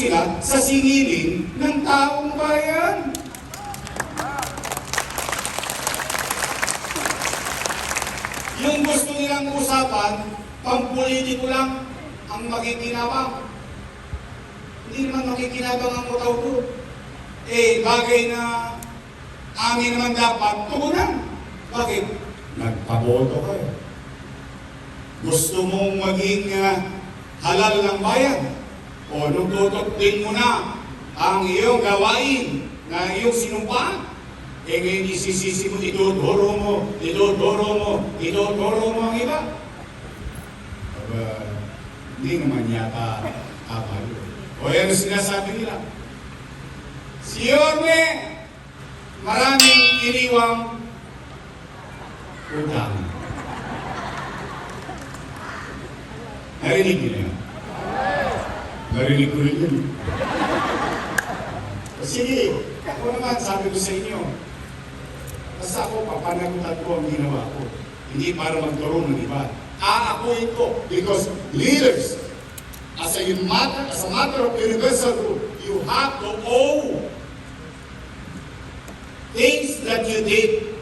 sila sa singilin ng taong bayan. Yung gusto nilang usapan, pampolitiko lang ang makikinabang. Hindi naman makikinabang ang utaw ko. Bagay na amin naman dapat tugunan. Bakit? Nagpaboto kayo. Gusto mong maging halal ng bayan? O nung tututin mo na ang iyong gawain na iyong sinumpaan, ngayon isisisi mo, ituturo mo ang iba. Hindi naman yata tama yun. O yan ang sinasabi nila. Si Yorme, maraming iniwang utang. Narinig niyo yan? Narinig ko rin yun. Sige, ako naman sabi ko sa inyo, basta ako, papanagutan ko ang ginawa ko. Hindi para magturo ng iba. Aakuin ko because leaders, as a matter of universal rule, you have to owe things that you did.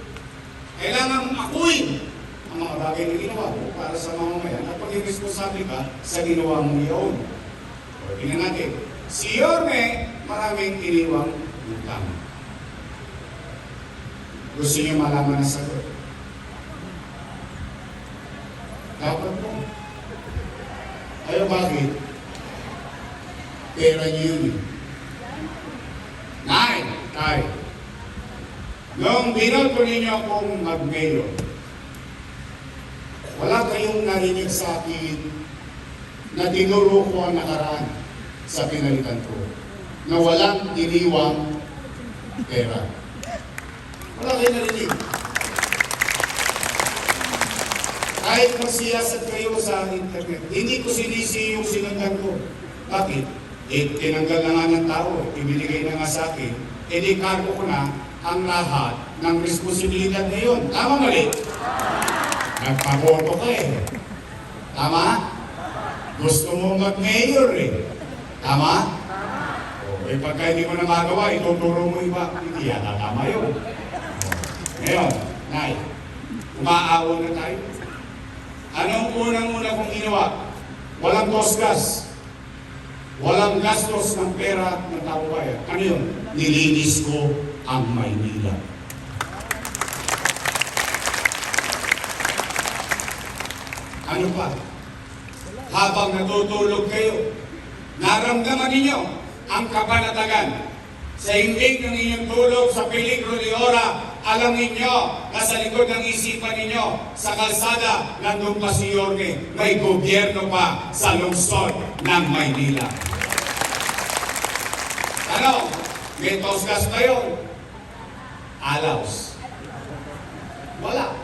Kailangan akuin ang mga bagay na ginawa mo para sa mamamayan at paging responsable ka sa ginawa mo iyon. O, tingnan natin. Si Yorme, maraming iniwang utang. Gusto niyo malaman ang sagot? Dapat mo. Ayaw bakit? Pera niyo yun. Tay. Noong binoto ninyo akong mag-mayor, wala kayong narinig sa akin na tinuro ko ang nakaraan sa pinalitan ko na walang iniwang pera. Wala kayong narinig. Kahit magsiyasat kayo sa internet, hindi ko sinisi yung sinundan ko. Bakit? Tinanggal na nga ng tao, ibinigay na nga sa akin, kargo ko na ang lahat ng responsibilidad ngayon. Tama mali? Nagpaboto ka eh. Tama? Gusto mo mag-mayor eh. Tama? Pagka hindi mo na magawa, ituturo mo iba. Hindi yata tama yun. Ngayon, Nay, umaawa na tayo. Anong unang-una kong ginawa? Walang tosgas. Walang gastos ng pera ng tao bayan. Ano yun? Nilinis ko ang Maynila. Ano pa? Habang natutulog kayo, naramdaman ninyo ang kapanatagan. Sa himbing ng inyong tulog sa peligro ni Ora, alam ninyo na sa likod ng isipan ninyo, sa kalsada, nandun pa si Yorme, may gobyerno pa sa lungsod ng Maynila. Ano? May tosgas ba yun? Alaws. Wala.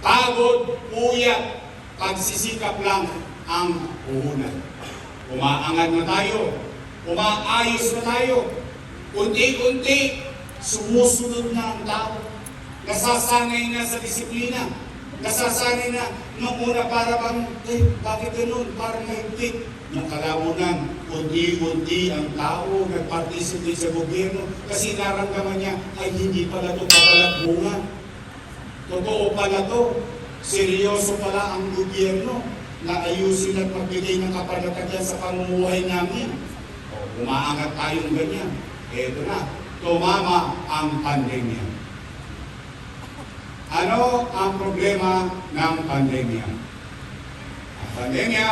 Pagod, puyat, pagsisikap lang ang puhunan. Umaangat na tayo. Umaayos na tayo. Unti-unti, sumusunod na ang tao. Nasasanay na sa disiplina. Nasasanay na, nung una para bang, bakit ganun? Parang mahigpit. Nung kalamunan, unti-unti ang tao nag-participate sa gobyerno kasi naramdaman niya, ay hindi pala ito kabalat-bunga. Totoo pala ito. Seryoso pala ang gobyerno na ayusin at magbigay ng kapanatagan sa pamumuhay namin. Umaangat tayong ganyan. Eto na, tumama ang pandemya. Ano ang problema ng pandemya? Ang pandemya,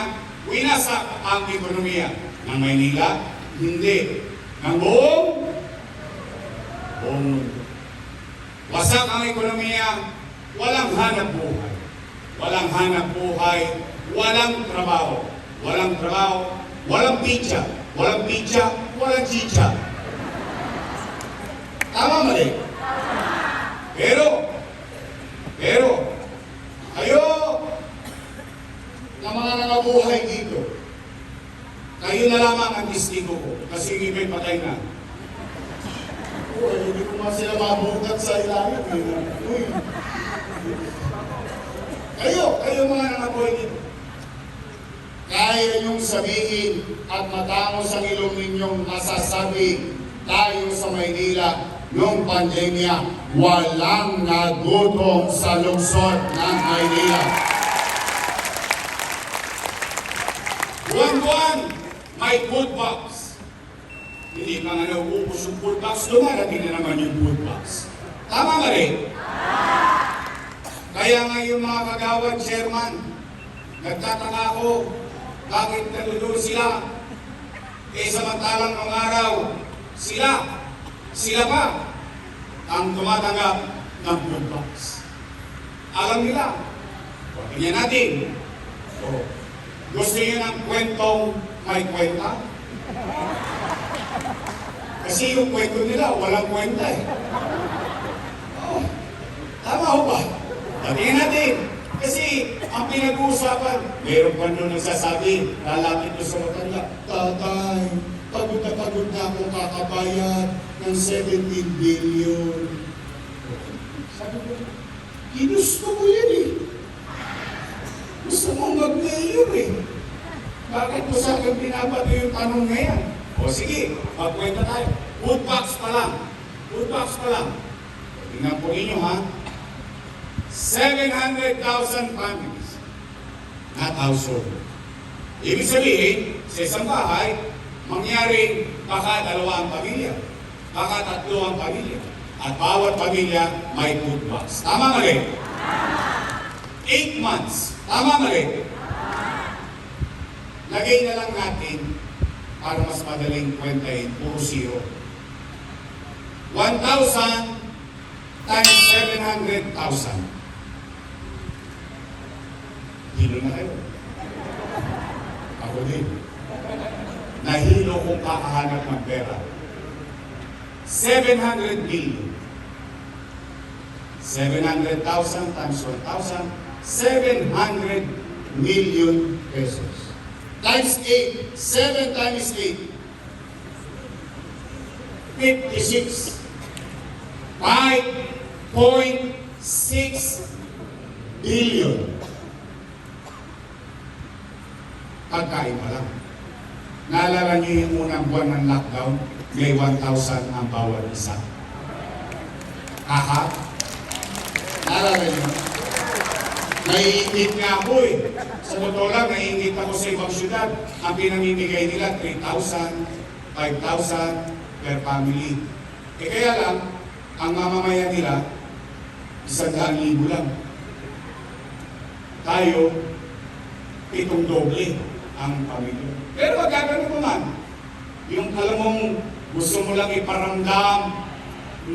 winasak ang ekonomiya ng Maynila, hindi. Ng buong mundo. Wasak ang ekonomiya, walang hanap buhay. Walang hanap buhay, walang trabaho. Walang trabaho, walang pizza. Walang pizza, walang chicha. Tama mali? Pero, kayo na mga nangabuhay dito, kayo na lamang ang testigo ko, kasi yung iba'y patay na. Hindi ko nga sila mabugat sa ilalim. Kayo mga nangabuhay dito. kaya niyong sabihin at matangos ang ilong ninyong masasabi, tayo sa Maynila noong pandemya, walang nagutom sa lungsod ng Maynila. Buwan-buwan, may food box. Hindi pa nga nauubos yung food box, dumarating na naman yung food box. Tama ba rin? Kaya nga yung mga kagawad, chairman, nagtataka ako, bakit nalulo sila? Samantalang nung araw, sila pa ang tumatanggap ng food box. Alam nila, tingnan natin. Gusto niyo ng kwentong may kwenta? Kasi yung kwento nila, walang kwenta eh. Tama ho ba? Tingnan natin. Kasi ang pinag-uusapan, meron pa nung nagsasabi, lalapit ko sa matanda, Tatay, pagod na akong kakabayad ng 17 billion. Sabi ko, ginusto mo yan eh. Gusto mong mag-mayor eh. Bakit mo sa akin binabato yung tanong na yan? O sige, magkwenta tayo. Food box pa lang. Food box pa lang. Tingnan po ninyo ha. 700,000 families. Not household. Ibig sabihin, sa isang bahay, mangyaring baka 2 ang pamilya. Baka 3 ang pamilya. At bawat pamilya may food box. Tama mali? 8 months. Tama mali? Lagay na lang natin para mas madaling kwentahin, puro 0. 1,000 times 700,000. Hilo na kayo. Ako din. Nahilo kung kakahanap ng pera. 700 billion. 700,000 times 1,000, 700 million pesos. Times 8. 7 times 8. 56. 5.6 billion. Pagkain pa lang. Naalala niyo yung unang buwan ng lockdown, may 1,000 ang bawat isa. Aha. Naalala niyo? Naiingit nga ako eh. Sa totoo lang, naiingit ako sa ibang syudad. Ang pinamimigay nila, 3,000, 5,000 per family. Kaya lang, ang mamamayan nila, 100,000 lang. Tayo, 7 doble ang pamilya. Pero magkakaroon mo man, yung alam mong gusto mo lang iparamdam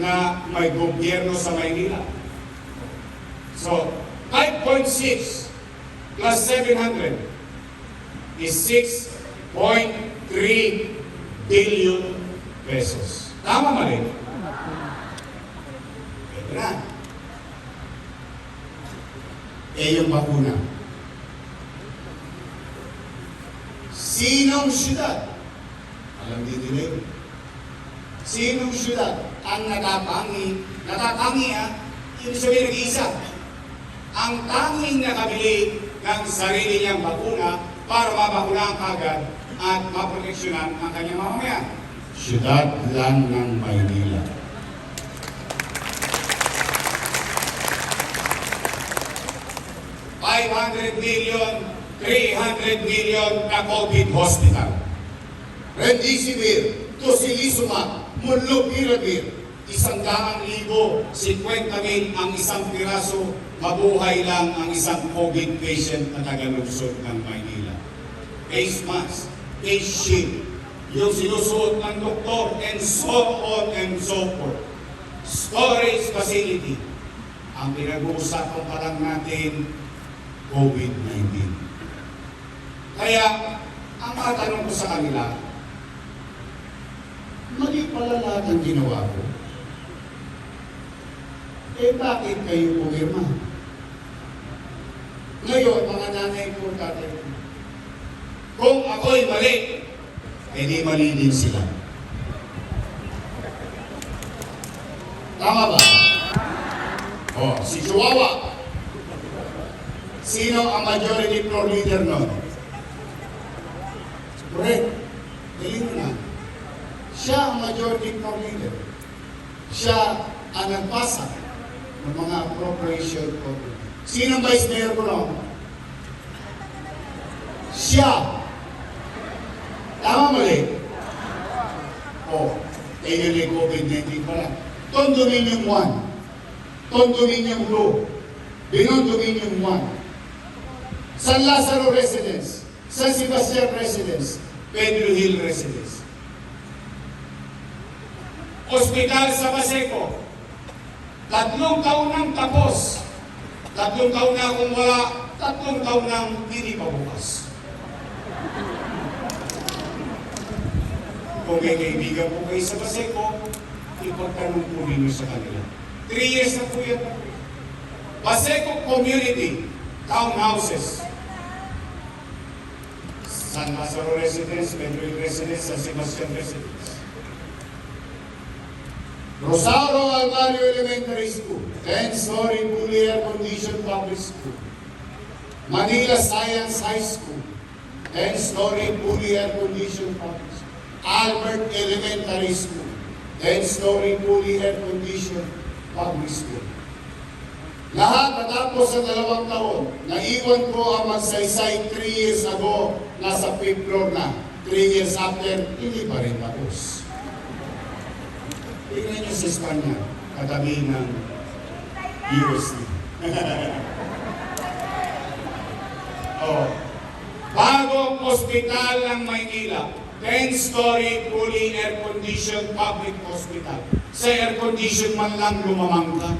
na may gobyerno sa Maynila. So, 5.6 plus 700 is 6.3 billion pesos. Tama mali? Ito na. Yung bakuna. Sinong syudad? Alam din nila yun. Sinong syudad ang natatangi? Natatangi ibig sabihin nag-iisa. Ang tanging nakabili ng sarili niyang bakuna para mabakunahan kagad at maproteksyonan ang kanyang mamamayan. Syudad lang ng Maynila. $500 million, 300 million na COVID hospital. Remdesivir, Tocilizumab, Molnupiravir, 100,000, 50,000 ang isang piraso, mabuhay lang ang isang COVID patient na taga-lungsod ng Maynila. Face mask, face shield, yung sinusuot ng doktor, and so on and so forth. Storage facility. Ang pinag-uusapan pa lang natin, COVID-19. Kaya, ang matanong ko sa kanila, mali pala lahat ang ginawa ko. Bakit kayo pumirma? ngayon, mga nanay ko, tatay ko, kung ako'y mali, edi mali din sila. Tama ba? Si Chihuahua, sino ang majority floor leader nun? Correct. Galing mo na. Siya ang majority floor leader. Siya ang nagpasa ng mga appropriation program. Sino ang vice mayor ko no? Siya. Tama mali? O, yun yung COVID-19 pala. Condominium 1. Condominium 2. Beyond Dominium 1. San Lazaro Residence. San Sebastian Residence. Pedro Hill Residence. Ospital sa Baseco. 3 taon nang tapos. 3 taon na akong wala. 3 taon nang hindi pa bukas. Kung may kaibigan po kayo sa Baseco, ipagtanong po ninyo sa kanila. 3 years na po yan. Baseco Community Townhouses. San Lazaro Residence, Pedro Hill Residence, San Sebastian Residence. Rosario Alvario Elementary School, 10-story fully air-conditioned public school. Manila Science High School, 10-story fully air-conditioned public school. Albert Elementary School, 10-story fully air-conditioned public school. Lahat natapos sa 2 taon. Naiwan ko ang magsaysay 3 years ago, nasa 5th floor na. 3 years after, hindi pa rin tapos. Tingnan niyo sa Espanya, katabi ng USD. Oh. Bagong ospital ng Maynila, 10-story fully air-conditioned public hospital. Sa air-condition man lang lumamang ka.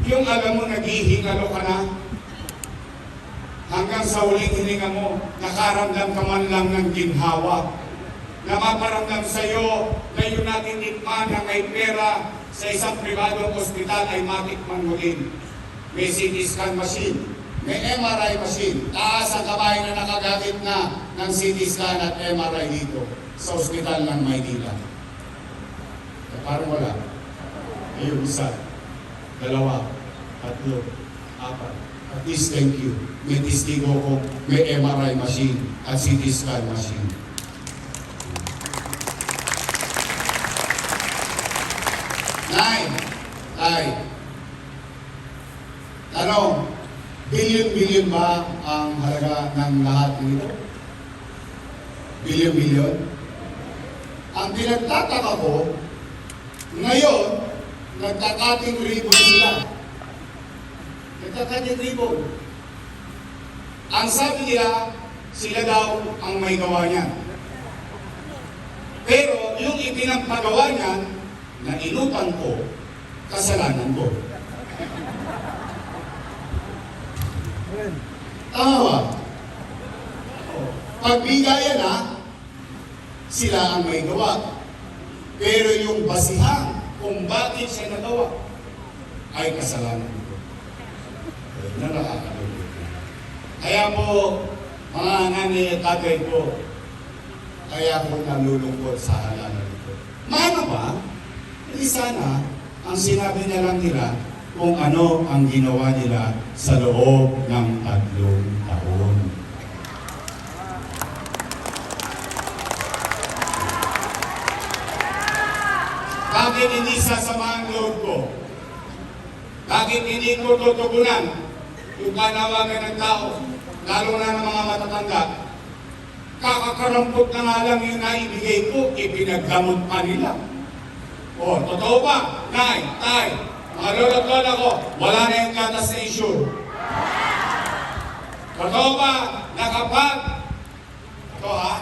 Yung alam mo, naghihingalo ka na. Hanggang sa huling hininga mo, nakaramdam ka man lang ng ginhawa. Nakaparamdam sa'yo na yun natin tikman na may pera sa isang pribadong ospital ay matikman mo din. May CT scan machine, may MRI machine. Taas ang kamay na nakagamit na ng CT scan at MRI dito sa ospital ng Maynila. Parang wala. Ayun, 1, 2, 3, 4. At least thank you. May testigo ko, may MRI machine at CT scan machine. Tanong, billion-billion ba ang halaga ng lahat nito? Billion-billion? Ang pinagtataka ko, ngayon, nagkakating ribbon sila. Nagkakating ribbon. Ang sabi nila, sila daw ang may gawa niyan. Pero yung ipinagpagawa niyan, na inutang ko, kasalanan ko. Tama ba? Pagbigayan na, sila ang may gawa. Pero yung basihan kung bakit siya nagawa, ay kasalanan ko. Na nakakalungkot. Kaya po, mga nanay at tatay ko, kaya ako nalulungkot sa halalan ko. Mano ba? Hindi sana, ang sinabi niya lang nila kung ano ang ginawa nila sa loob ng 3 taon. Bakit hindi sasama ang loob ko? Bakit hindi ko tutugunan yung panawagan ng tao, lalo na ng mga matatanda? Kakakarampot na nga lang yung naibigay ko, ipinagdamot pa nila. O, totoo ba? Nay, tay, mga lolo-lola ko, wala na yung gatas na issue. Totoo ba na kapag, ito ha,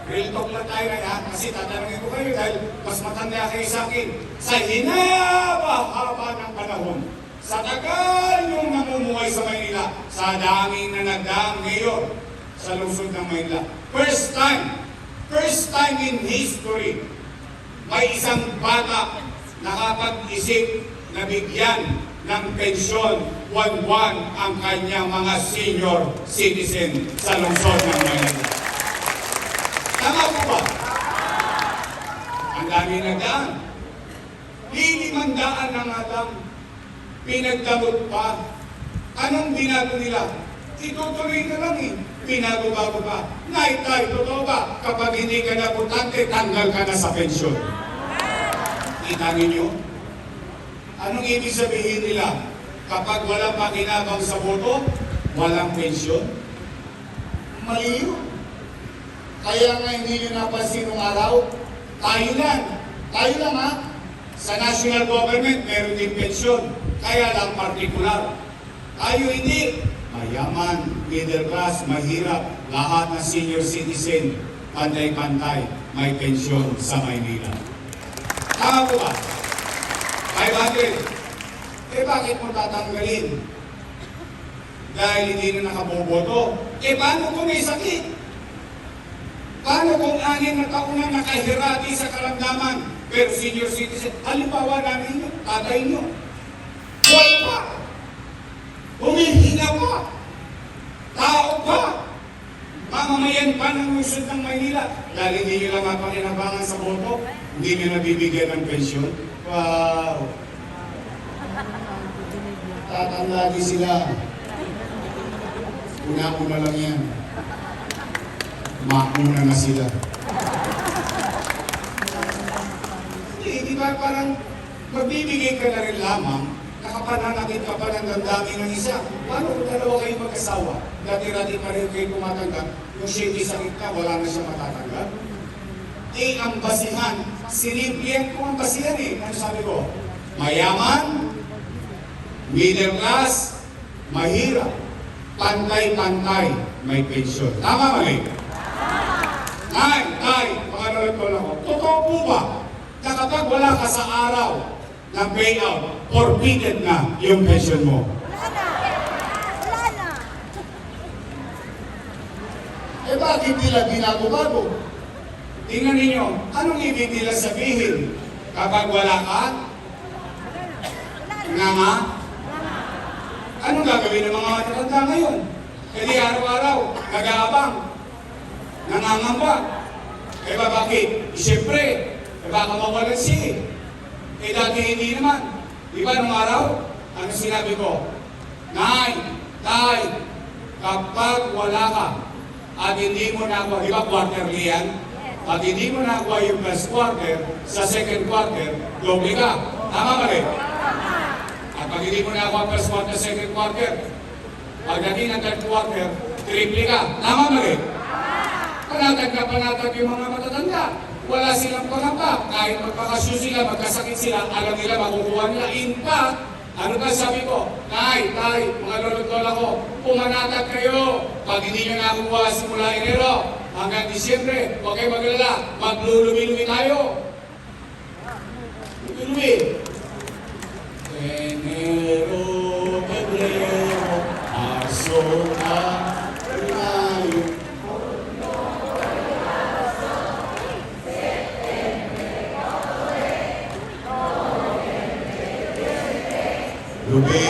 real talk lang tayo na yan, kasi tatanungin ko kayo dahil mas matanda kayo sa akin, sa hinaba-haba ng panahon, sa tagal yung namumuhay sa Maynila, sa daming na nagdaang mayor sa lungsod ng Maynila. First time in history, may isang bata nakapag-isip na bigyan ng pensyon buwan-buwan ang kanyang mga senior citizen sa lungsod ng Maynila. Tama po ba? Ang dami nagdaan. Lilimandaan na nga lang. Pinagdamot pa. Anong binago nila? itutuloy ka lang eh. Pinago-bago pa. Night, totoo ba? Kapag hindi ka na butante, tanggal ka na sa pensyon. Kita ninyo? Anong ibig sabihin nila? Kapag walang pakinabang sa boto, walang pensyon? Mali yun. Kaya nga hindi nyo napansin nung araw, Tayo lang ha. Sa national government, meron din pensyon. Kaya lang partikular. Tayo hindi. Mayaman, middle class, mahirap, lahat na senior citizen, pantay-pantay, may pensyon sa Maynila. Tama po ba? 500. Bakit mo tatanggalin? Dahil hindi na nakaboboto. Paano kung may sakit? Paano kung 6 na taon na nakahirati sa karamdaman, pero senior citizen, halimbawa namin nyo, tatay nyo, buhay pa, humihinga pa, tao pa, mamamayan pa ng lungsod ng Maynila, dahil hindi nyo lang mapakinabangan sa boto, hindi nyo nabibigyan ng pensyon. Wow! tatandaan din sila. Una-una lang yan. Mauna na sila. Di ba parang magbibigay ka na rin lamang, nakapananakit ka pa ng damdamin ng isa. Paano kung dalawa kayo mag-asawa? Dati-rati pa rin kayo tumatanggap, yung shady sakit ka, wala na siya matatanggap. Ang basihan, siniblihan ko ang basihan Ano sabi ko? Mayaman, middle class, mahirap, pantay-pantay, may pensyon. Tama mali? Mga nalagol ako. Totoo po ba na kapag wala ka sa araw ng payout, forbidden na yung pension mo? Wala na. Bakit nila binago-bago? Tingnan ninyo, anong ibig nila sabihin? Kapag wala ka, nga, anong gagawin ng mga matatanda ngayon? Kasi araw-araw, nag-aabang, nangangamba. Bakit? Siyempre, baka mawalan siya. Dati hindi naman. Di ba nung araw, ano sinabi ko? Tay, kapag wala ka, at hindi mo nakuha, di ba quarterly yan? At hindi mo nakuha yung first quarter, sa second quarter, doble ka. Tama ba rin? At pag hindi mo nakuha first quarter, second quarter, pagdating ng third quarter, triple ka. Tama ba rin? Panatag yung mga matatanda. Wala silang pangamba. Kahit magpakasyo sila, magkasakit sila, alam nila makukuha nila. In fact, ano ba sabi ko? Tay, mga lolo't lola ko, pumanatag kayo. Pag hindi nyo nakuha simula Enero hanggang Disyembre, huwag kayo maglala, maglulumi-lumi tayo. Lumi. Enero, Pebrero, Marso, Mayo. Lubi.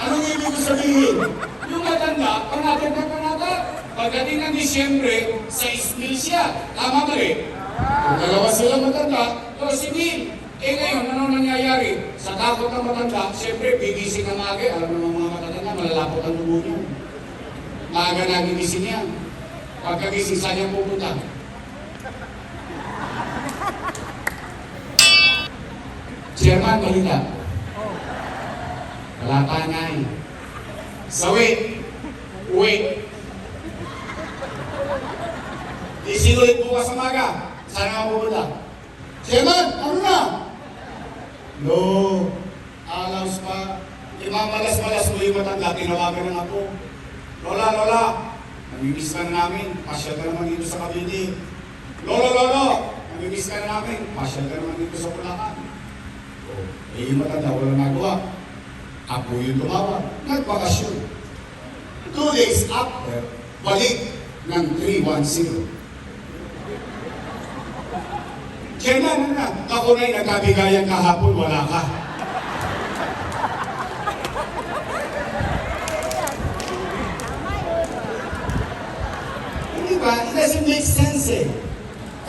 Anong ibig ko sabihin? Yung matanda, panatag. Pagdating ng Disyembre, 6,000 siya. Tama ba rin? Kung dalawa sila matanda, 12,000. Ngayon, ano nangyayari? Sa takot ng matanda, siyempre, bigising ng aga. Alam naman mga matatanda, malalapot ang dugo niyo. Maaga na gigising yan. Pagkagising, saan niya pupunta? Chairman, balita. Wala pa na Sawi. Uwi. Isinulit bukas sa maga. Saan nga pupunta? Chairman, ano na? No. Alaws pa. Imamalas-malas mo yung matanda. Tinawagan ng ako. Lola. Namimiss ka na namin. Pasyal ka naman dito sa Cavite. Lolo. Namimiss ka na namin. Pasyal ka naman dito sa Bulacan. Yung matanda, walang nagawa. Ako yung tumawag. Nagbakasyon. 2 days after, balik ng 310. Kailan na? Ako na'y nagkabigayan kahapon, wala ka. Hindi ba? It doesn't make sense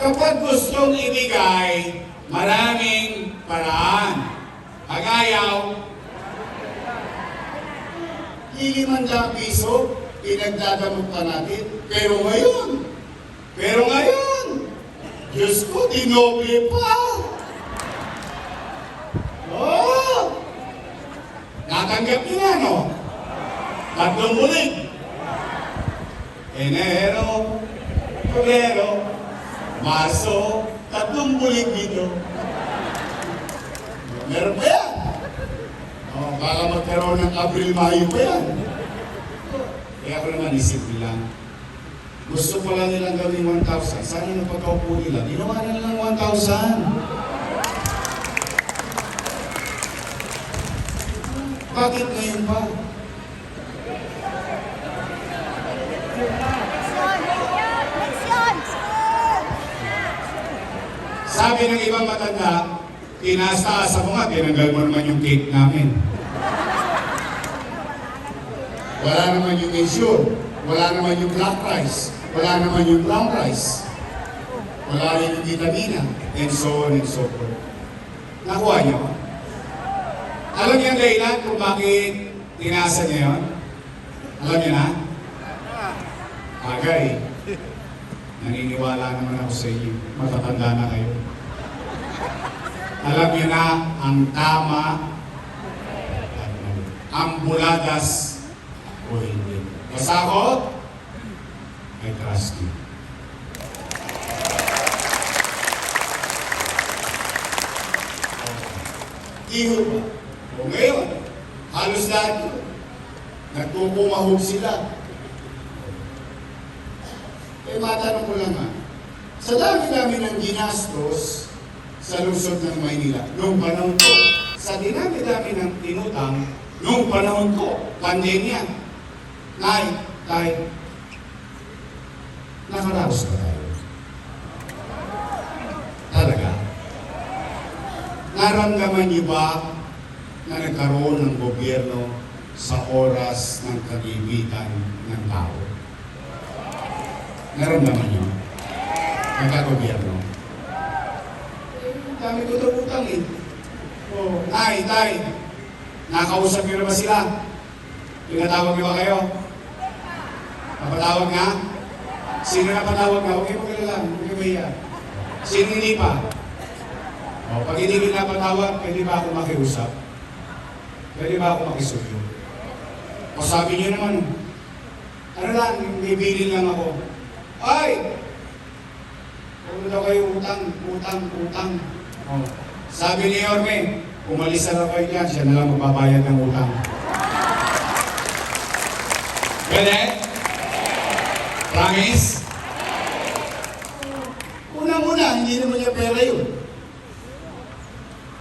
Kapag gustong ibigay, maraming paraan. Pag ayaw, ₱5,000 pinagdadamot pa natin. Pero ngayon, Diyos ko, dinoble pa. Oh! Natanggap niyo na, no? 3 bulig. Enero, Febrero, Marso, 3 bulig dito. Meron pa yan. Oh, baka magkaroon ng Abril, Mayo pa yan. Kaya ako naman isip lang. Gusto pala nilang gawin 1,000. Sana yung pagkaupo nila, ginawa na lang 1,000. Bakit ngayon pa? Leksyon! Sabi ng ibang matanda, tinaas-taas ako nga, tinanggal mo naman yung cake namin. Wala naman yung insure. Wala naman yung black rice. Wala naman yung brown rice. Wala rin yung vitamina. And so on and so forth. Nakuha niyo? Alam niyo ang dahilan kung bakit tinaasa niya yun? Alam niyo na? Agay. Naniniwala naman ako sa inyo. Matatanda na kayo. Alam niyo na ang tama, ang buladas o hindi. Basta ako, I trust you. Iho ba? O ngayon, halos lahat yun. Nagkukumahog sila. Eh, matanong ko lang ha, sa dami-dami ng ginastos sa lungsod ng Maynila, noong panahon ko, sa dinami-dami ng tinutang, noong panahon ko, pandemya, Tay, nakaraos ba tayo? Talaga? Naramdaman niyo ba na nagkaroon ng gobyerno sa oras ng kagibitan ng tao? Naramdaman niyo? Nagkagobyerno? Dami ko ito utang eh. Oh, Tay, nakausap niyo na ba sila? Pinatawag niyo ba kayo? Napatawag nga? Sino napatawag nga? Huwag kayo magkalala, huwag kayo mahiya. Sino hindi pa? O, pag hindi ko napatawag, pwede ba ako makiusap? Pwede ba ako makisuyo? O sabi niyo naman, ano lang, bibili lang ako. Ay! Huwag daw kayo utang. O, sabi ni Yorme, umalis na kayo dyan, siya na lang magbabayad ng utang. Pwede? Promise? Una-una, hindi naman niya pera yun.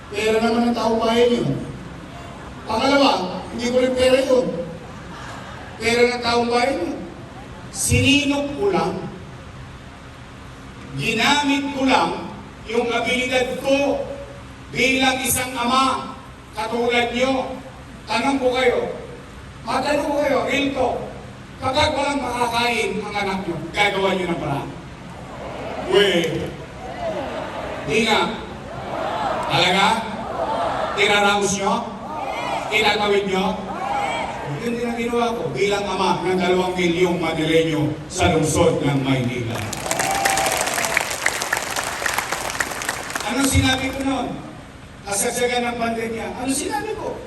Pera naman ng tao bayan yun. Pangalawa, hindi ko rin pera yun. Pera ng taong bayan yun. Sininok ko lang, ginamit ko lang yung abilidad ko bilang isang ama katulad nyo. Tanong ko kayo, real talk, kapag walang makakain ang anak nyo, gagawa nyo ng paraan? Di nga. Talaga? Tinaraos nyo? Tinatawid nyo? Yun din ang ginawa ko bilang ama ng 2 milyong Manileño sa lungsod ng Maynila. Anong sinabi ko noon? Kasagsagan ng pandemya. Anong sinabi ko?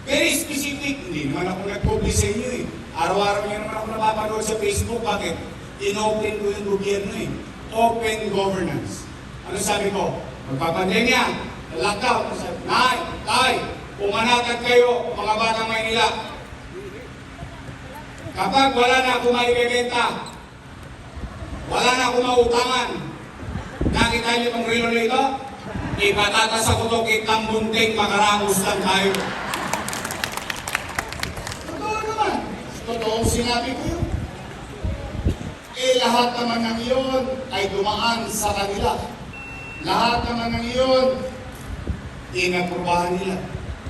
Very specific. Hindi naman ako nag-publish sa inyo eh. Araw-araw niya naman ako napapanood sa Facebook. Bakit? In-open ko yung gobyerno eh. Open governance. Ano sabi ko? Magpapandemya, lockdown. Tay, pumanatag kayo, mga batang Maynila. Kapag wala na akong maibebenta, wala na akong mautangan, nakita niyo itong relo nito? Ipatatas ako ito kitang bunting makarangos lang tayo. Totoo naman. Totoong sinabi ko yun. Eh lahat naman ng iyon ay dumaan sa kanila. Lahat naman ng iyon, inaprubahan nila.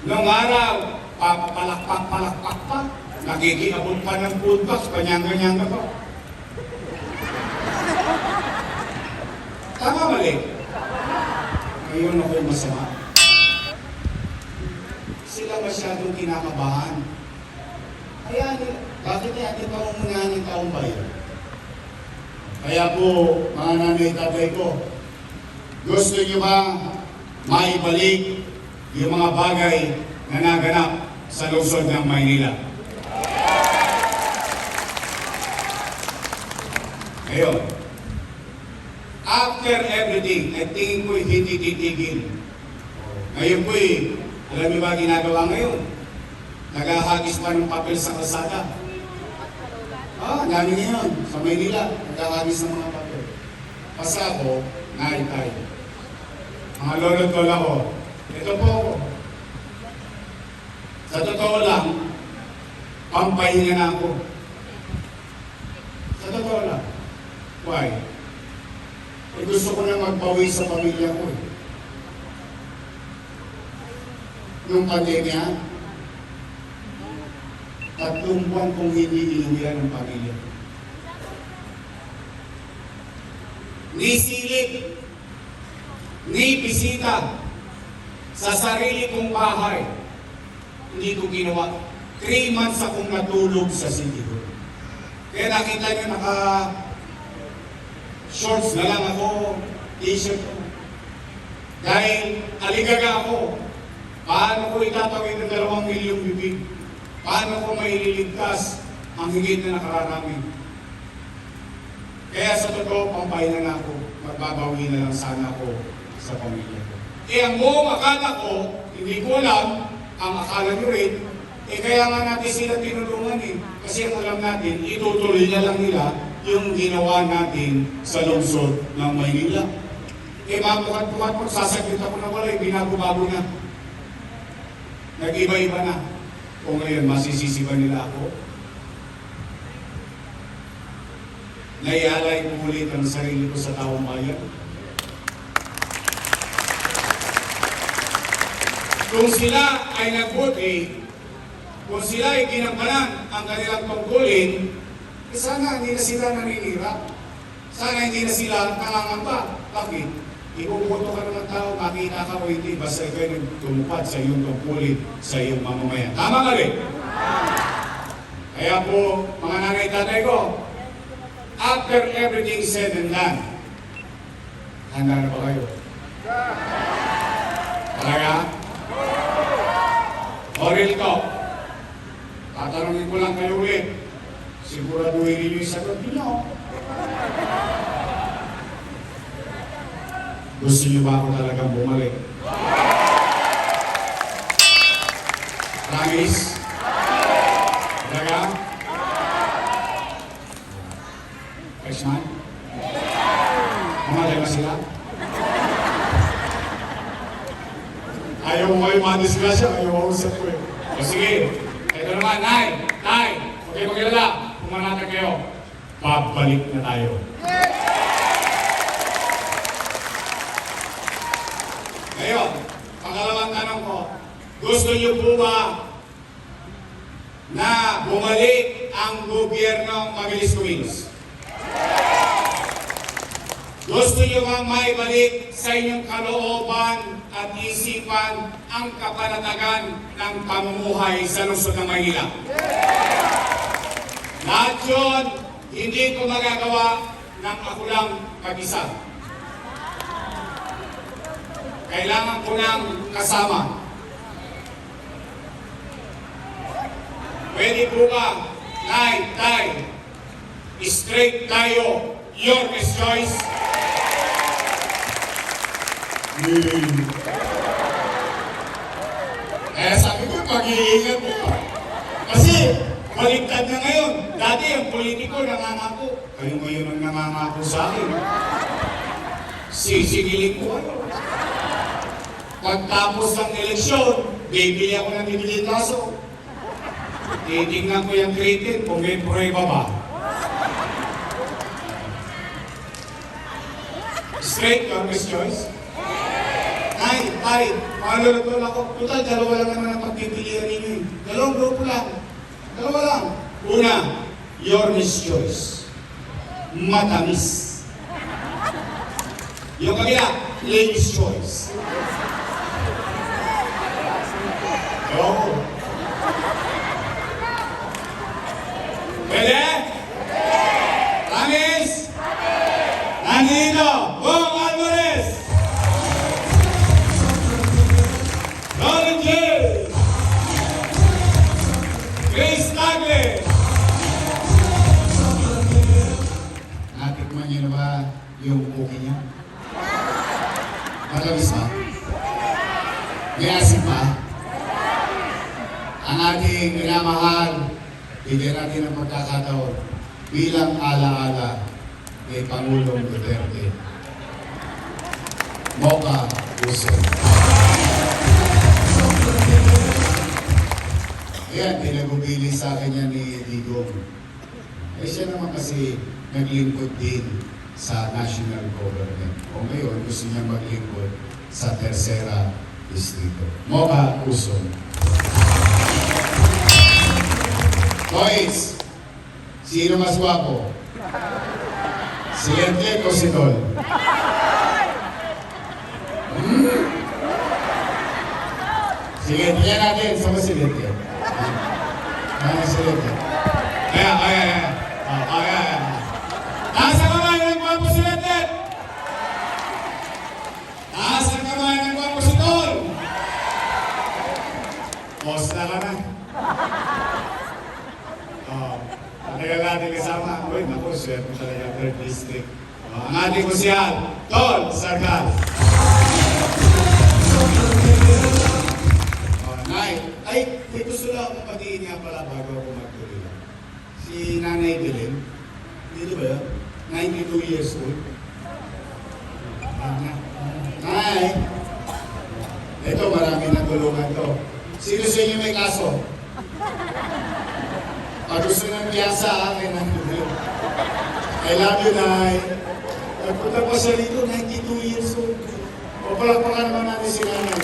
Noong araw, papapalakpak pa. Nakikiabot pa ng food box, panyanga-nyanga pa. Tama mali? Ngayon ako'y masama. Sila masyadong kinakabahan. Kaya, bakit kaya ating pangungunahan ng taong bayan? Kaya po, mga nanay tatay ko, gusto niyo ba maibalik yung mga bagay na naganap sa lungsod ng Maynila? Ngayon, after everything, I think ko'y hindi titigil. Ngayon ko'y, alam niyo ba ginagawa ngayon? Naghahagis pa ng papel sa kalsada. Dami ngayon sa Maynila, naghahagis ng mga papel. Kasi ako, naitay. Mga lolo't lola ko, ito po ako. Sa totoo lang, pampahinga na ako. Sa totoo lang. Why? Gusto ko na magpawi sa pamilya ko. Nung pandemya, 3 buwan kong hindi inuwian ng pamilya. Ni silip, ni bisita sa sarili kong bahay, hindi ko ginawa. 3 months akong natulog sa City Hall. Kaya nakita niyo shorts na lang ako, t-shirt ko. Dahil aligaga ako, paano ko itatawid ng 2 milyong bibig? Paano ko maililigtas ang higit na nakararami? Kaya sa totoo, pampahinga na ako. Magbabawi na lang sana ako sa pamilya ko. Ang buong akala ko, hindi ko alam, ang akala nyo rin, kaya nga natin sila tinulungan Kasi ang alam natin, itutuloy na lang nila yung ginawa natin sa lungsod ng Maynila. Mabukat-bukat po, sasakit ako na wala, binago-bago na. Nag-iba-iba na. Kung ngayon, masisisi ba nila ako? Naialay ko ulit ang sarili ko sa taong bayan. Kung sila ay nagbuti, kung sila ay ginampanan ang kanilang tungkulin, sana hindi na sila naninira. Sana hindi na sila nangangamba. Bakit? Ipuputo ka ng tao, makita ka o hindi, basta ikaw ay tumupad sa iyong tungkulin, sa iyong mamamayan. Tama ka rin? Kaya po, mga nanay tatay ko, after everything said and done, handa na ba kayo? Talaga? O real talk? Tatanungin ko lang kayo ulit. Siguraduhin ninyo yung sagot ninyo. Gusto niyo ba ako talagang bumalik? Promise? Talaga? Freshman? Mamalay ba sila? Ayaw mo kayo madisgrasya, ayaw mo usap ko eh. O sige, ito naman, Nay, okay mag-ilala, pumanatag kayo. Babalik na tayo. Ngayon, pangalawang tanong ko, gusto niyo po ba na bumalik ang gobyerno mabilis kumilos? Gusto niyo bang maibalik sa inyong kalooban at isipan ang kapanatagan ng pamumuhay sa lungsod ng Maynila? Lahat yun, hindi ko magagawa ng ako lang mag-isa. Kailangan ko ng kasama. Pwede po ba, Tay, straight tayo, your best choice? Kaya sabi ko, mag-iingat po. Kasi, baligtad na ngayon. Dati, ang politiko nangangako. Kayo ngayon ang nangangako sa akin. Sisigilin ko kayo. Pagtapos ng eleksyon, bibili ako ng bibilitaso. Titingnan ko yung creative kung may prueba ba. Straight, your best choice? Tay, malulutol ako. Total, 2 lang naman ang pagpipilian ninyo. 2 grupo lang. 2 lang. Una, your best choice. Matamis. Yung kabila, lady's choice. May asim pa? Ang ating minamahal, bigyan natin ng pagkakataon bilang alaala kay Pangulong Duterte. Mocha Uso. Ayan, pinagubili sa akin yan ni Digong. Eh siya naman kasi naglingkod din sa national government. O ngayon, gusto niya maglingkod sa Tercera Distrito. Mocha Uso. Boys, sino mas guwapo? Si Lentle o si Tol? Sige, tingnan natin. Sama si Lentle. Si Lentle. Ayan. Taas ang kamay ng gwapo si Lentle! Taas ang kamay ng gwapo si Tol! Post na ka na. Matagal natin kasama. Uy, naku, swerte talaga, 3rd district. Ang ating kusyal, Tol Sargal. Nay, may gusto lang akong patiin nga pala bago ako magtuloy. Si Nanay Belen, dito ba yun? 92 years old. Nay, ito marami na tulungan to. Sino sa inyo may kaso? Pag gusto ng piyasa, akin ang tulong. I love you, Nay. Nagpunta pa siya dito, 92 years old. O palakpakan naman natin si Nanay.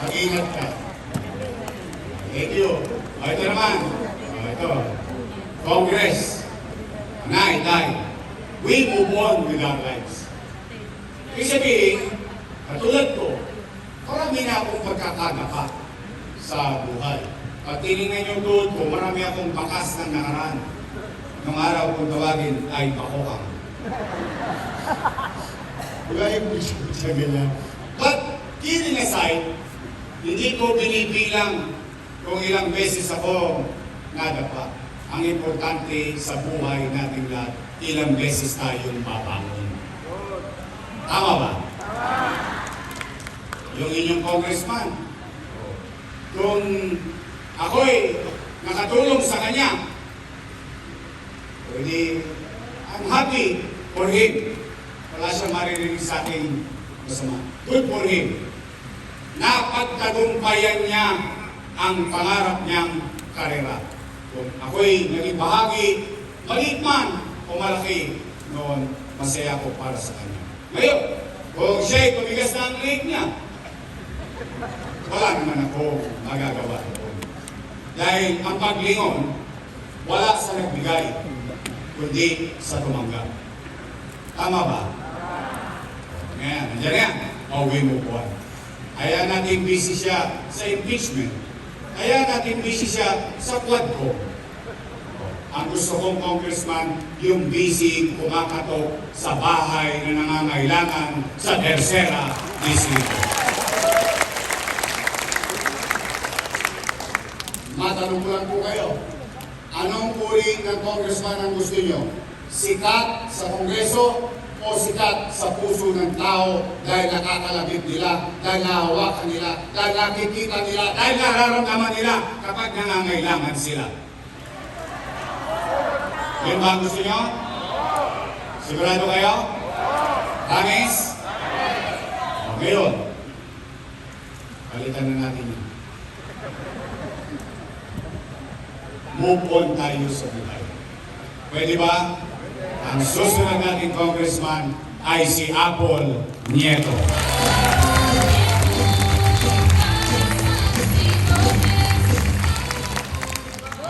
Mag-ingat ka. Thank you. O ito naman. O ito. Congress. Nay, we move on with our lives. Ibig sabihin, katulad ko, marami na akong pagkakagapa sa buhay. Pag tinignan yung tuhod ko, marami akong bakas ng nakaraan. Nung araw kong tawagin ay pakokang. Wala yung picture ganyan. But, kidding aside, hindi ko binibilang kung ilang beses ako nadapa. Ang importante sa buhay natin lahat, ilang beses tayong babangon. Tama ba? Yung inyong congressman, kung ako'y nakatulong sa kanya, pwede, I'm happy for him. Wala siyang maririnig sa aking masama. Good for him. Napagtagumpayan niya ang pangarap niyang karera. Kung ako'y naging bahagi, maliit man o malaki, noon masaya ko para sa kanya. Ngayon, kung siya'y tumigas na ang leg niya, wala naman ako magagawa doon. Dahil ang paglingon, wala sa nagbigay, kundi sa tumanggap. Tama ba? Ngayon, nandiyan yan. We move on. Kaya natin busy siya sa impeachment. Kaya natin busy siya sa Quadco. Ang gusto kong congressman, yung busy kumakatok sa bahay na nangangailangan sa Tercera Distrito. Matanong ko lang po kayo, anong uri ng congressman ang gusto nyo? Sikat sa Kongreso o sikat sa puso ng tao dahil nakakalapit nila, dahil nahawakan nila, dahil nakikita nila, Dahil nararamdaman nila kapag nangangailangan sila. Yun ba ang gusto nyo? Sigurado kayo? Promise? O ngayon, palitan na natin yun. Move on tayo sa buhay. Pwede ba? Ang susunod nating congressman ay si Apple Nieto.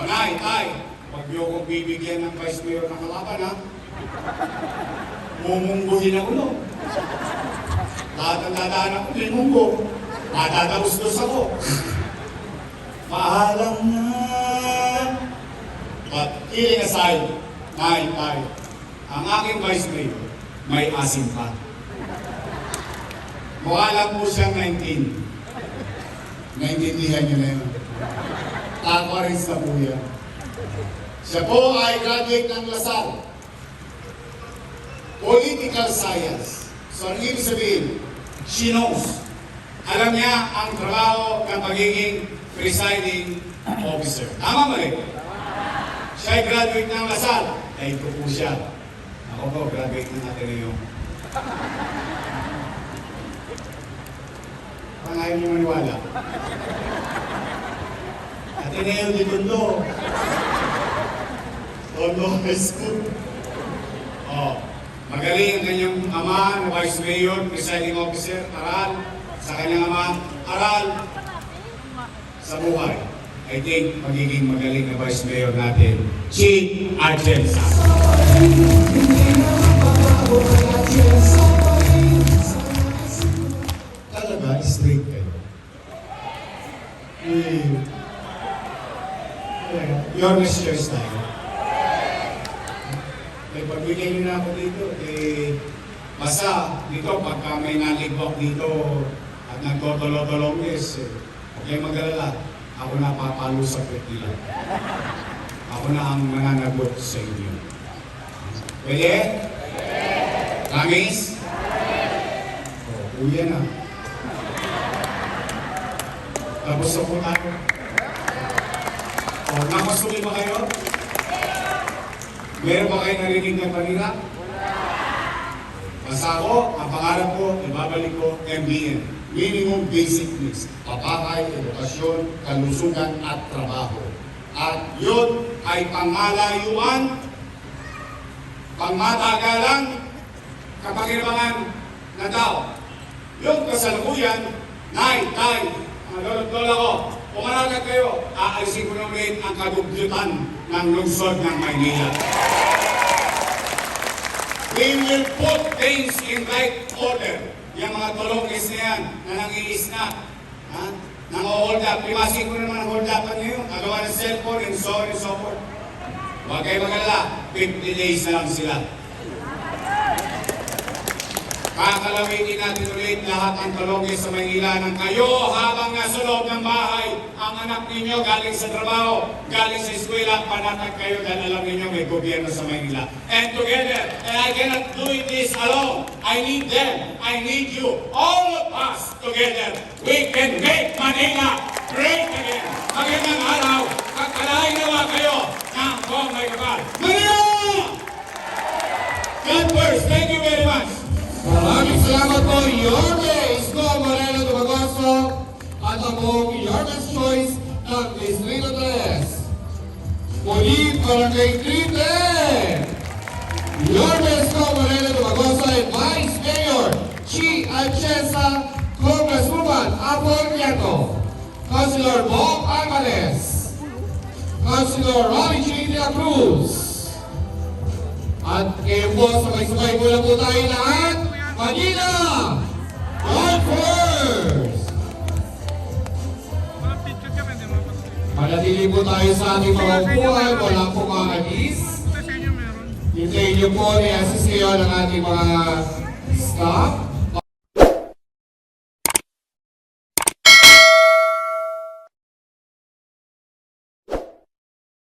Nay, huwag niyo akong bibigyan ng vice mayor ng kalaban, ha? Mumungguhin ako, no? Lahat ang dadaan ako, may munggo. Madadaustos ako. Paalam na. But kidding aside, Nay, ang aking vice mayor, may asim pa. Mukha lang po siyang 19. naintindihan nyo na yun. Takwaris na po yan. Siya po ay graduate ng Lasal. Political Science. So, ang ibig sabihin, She knows. Alam niya ang trabaho ng pagiging presiding officer. Tama mali? Siya ay graduate ng Lasal. Ay, ito po siya. Ako po, graduate ng Ateneo. Parang ayaw niyo maniwala. Ateneo de Tondo. Tondo High School. Oh, magaling ang kanyang ama na Vice Mayor, presiding officer, aral sa kanyang ama, aral sa buhay. I think magiging magaling na Vice Mayor natin, Chi Atienza. Talaga, straight kayo. Your next choice tayo. May pagbigay niyo na ako dito, basta dito, pagka may naligbok dito at nagtotolo-tolongis, huwag kayong mag-alala. Ako na papalo sa kwet nila. Ako na ang mananagot sa inyo. Pwede? Promise? O, uwi na. Tapos na po tayo. O, nakasulit ba kayo? Meron ba kayo narinig ng kanina? Basta ako, ang pangarap ko, ibabalik ko, MBN. Minimum basic needs. Papahay, edukasyon, kalusugan at trabaho. At yun ay pangalayuan, pangmatagalang kapakinabangan na tao. Yung kasalukuyan, nay, tay, mga lolo't lola ko, pumanagat kayo, aalisin ko na ulit ang kadugyutan ng lungsod ng Maynila. We will put things in right order. Yung mga tulongis na yan, na nangiis na, nang-hold up. Limasin ko naman ang hold up ngayon, agawa ng cellphone and so on and so forth. Huwag kayo mag-alala, 50 days na lang sila. Kakalawitin natin ulit lahat ang tulongis sa Maynila ng kayo habang nasa loob ng bahay. Ang anak ninyo galing sa trabaho, galing sa eskwela, panatag kayo dahil alam ninyo may gobyerno sa Maynila. And together, and I cannot do this alone. I need them. I need you. All of us together, we can make Manila great again. Magandang araw. Kakalain nawa kayo ng buong may kapal. Manila! God first. Thank you very much. Maraming salamat po, Yorme Isko Moreno Dumagoso at ang buong Yorme's Choice ng Distrito 3. Muli, Barangay Triple! Yorme Isko Moreno Dumagoso and Vice Mayor Chi Atienza, Congresswoman Apol Nieto, Councilor Bob Alvarez, Councilor Robbie G. de la Cruz, at kayo po, sabay-sabay muna po tayo lahat. Manila! God first! Manatili po tayo sa ating mga upuan, wala po mga alis. Hintayin niyo po ni assist kayo ng ating mga staff.